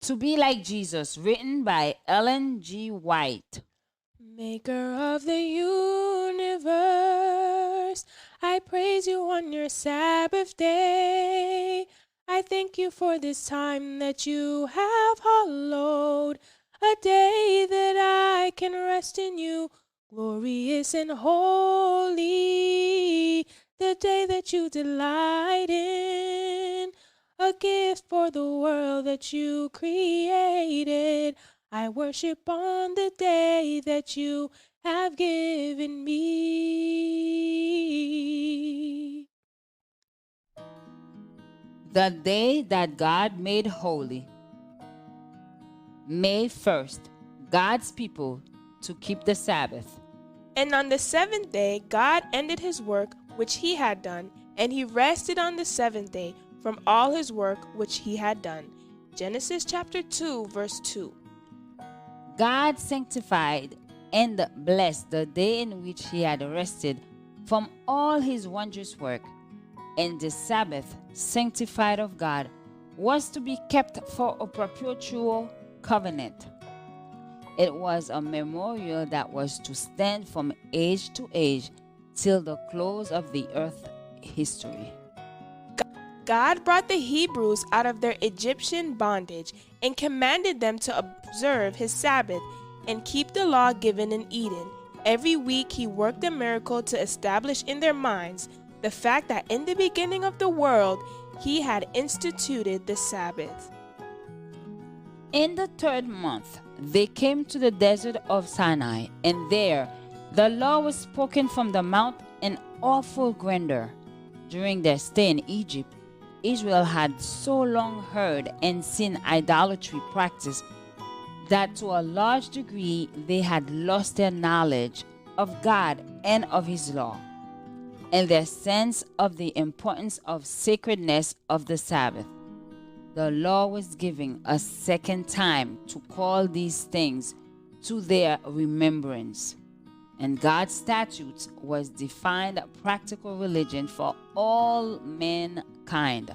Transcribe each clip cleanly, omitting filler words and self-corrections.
To Be Like Jesus, written by Ellen G. White. Maker of the universe, I praise you on your Sabbath day. I thank you for this time that you have hallowed, a day that I can rest in you, glorious and holy, the day that you delight in, a gift for the world that you created. I worship on the day that you have given me. The day that God made holy. May 1st, God's people to keep the Sabbath. And on the seventh day, God ended his work which he had done, and he rested on the seventh day from all his work which he had done. Genesis chapter 2, verse 2. God sanctified and blessed the day in which he had rested from all his wondrous work. And the Sabbath, sanctified of God, was to be kept for a perpetual covenant. It was a memorial that was to stand from age to age till the close of the earth history. God brought the Hebrews out of their Egyptian bondage and commanded them to observe his Sabbath and keep the law given in Eden. Every week he worked a miracle to establish in their minds the fact that in the beginning of the world he had instituted the Sabbath. In the third month, they came to the desert of Sinai, and there the law was spoken from the mount in awful grandeur. During their stay in Egypt, Israel had so long heard and seen idolatry practiced that to a large degree they had lost their knowledge of God and of his law, and their sense of the importance of sacredness of the Sabbath. The law was given a second time to call these things to their remembrance. And God's statutes was defined practical religion for all mankind.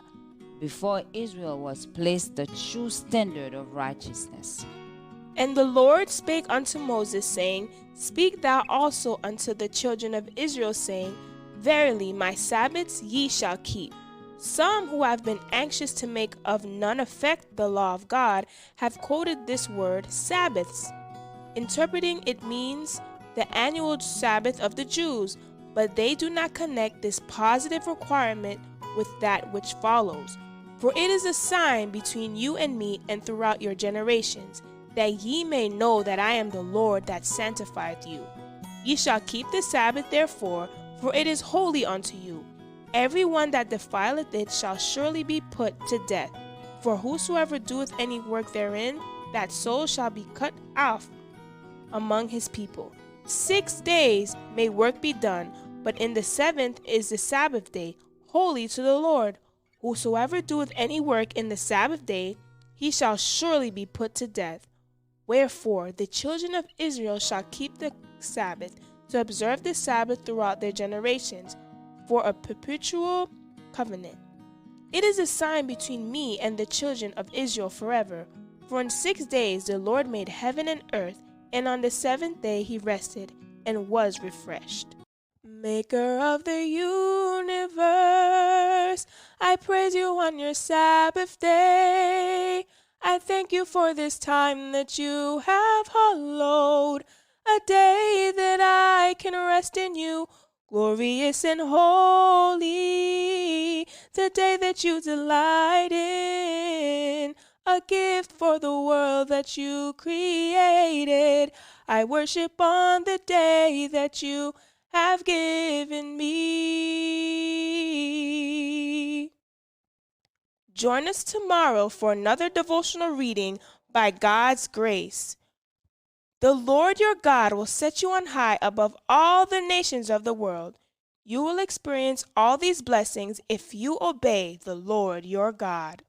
Before Israel was placed the true standard of righteousness. And the Lord spake unto Moses, saying, Speak thou also unto the children of Israel, saying, Verily my Sabbaths ye shall keep. Some who have been anxious to make of none effect the law of God have quoted this word Sabbaths. Interpreting it means the annual Sabbath of the Jews, but they do not connect this positive requirement with that which follows. For it is a sign between you and me and throughout your generations, that ye may know that I am the Lord that sanctifieth you. Ye shall keep the Sabbath therefore, for it is holy unto you. Every one that defileth it shall surely be put to death. For whosoever doeth any work therein, that soul shall be cut off among his people. 6 days may work be done, but in the seventh is the Sabbath day, holy to the Lord. Whosoever doeth any work in the Sabbath day, he shall surely be put to death. Wherefore the children of Israel shall keep the Sabbath, to observe the Sabbath throughout their generations, for a perpetual covenant. It is a sign between me and the children of Israel forever. For in 6 days the Lord made heaven and earth, and on the seventh day he rested and was refreshed. Maker of the universe, I praise you on your Sabbath day. I thank you for this time that you have hallowed, a day that I can rest in you, glorious and holy, the day that you delight in, a gift for the world that you created. I worship on the day that you have given me. Join us tomorrow for another devotional reading by God's grace. The Lord your God will set you on high above all the nations of the world. You will experience all these blessings if you obey the Lord your God.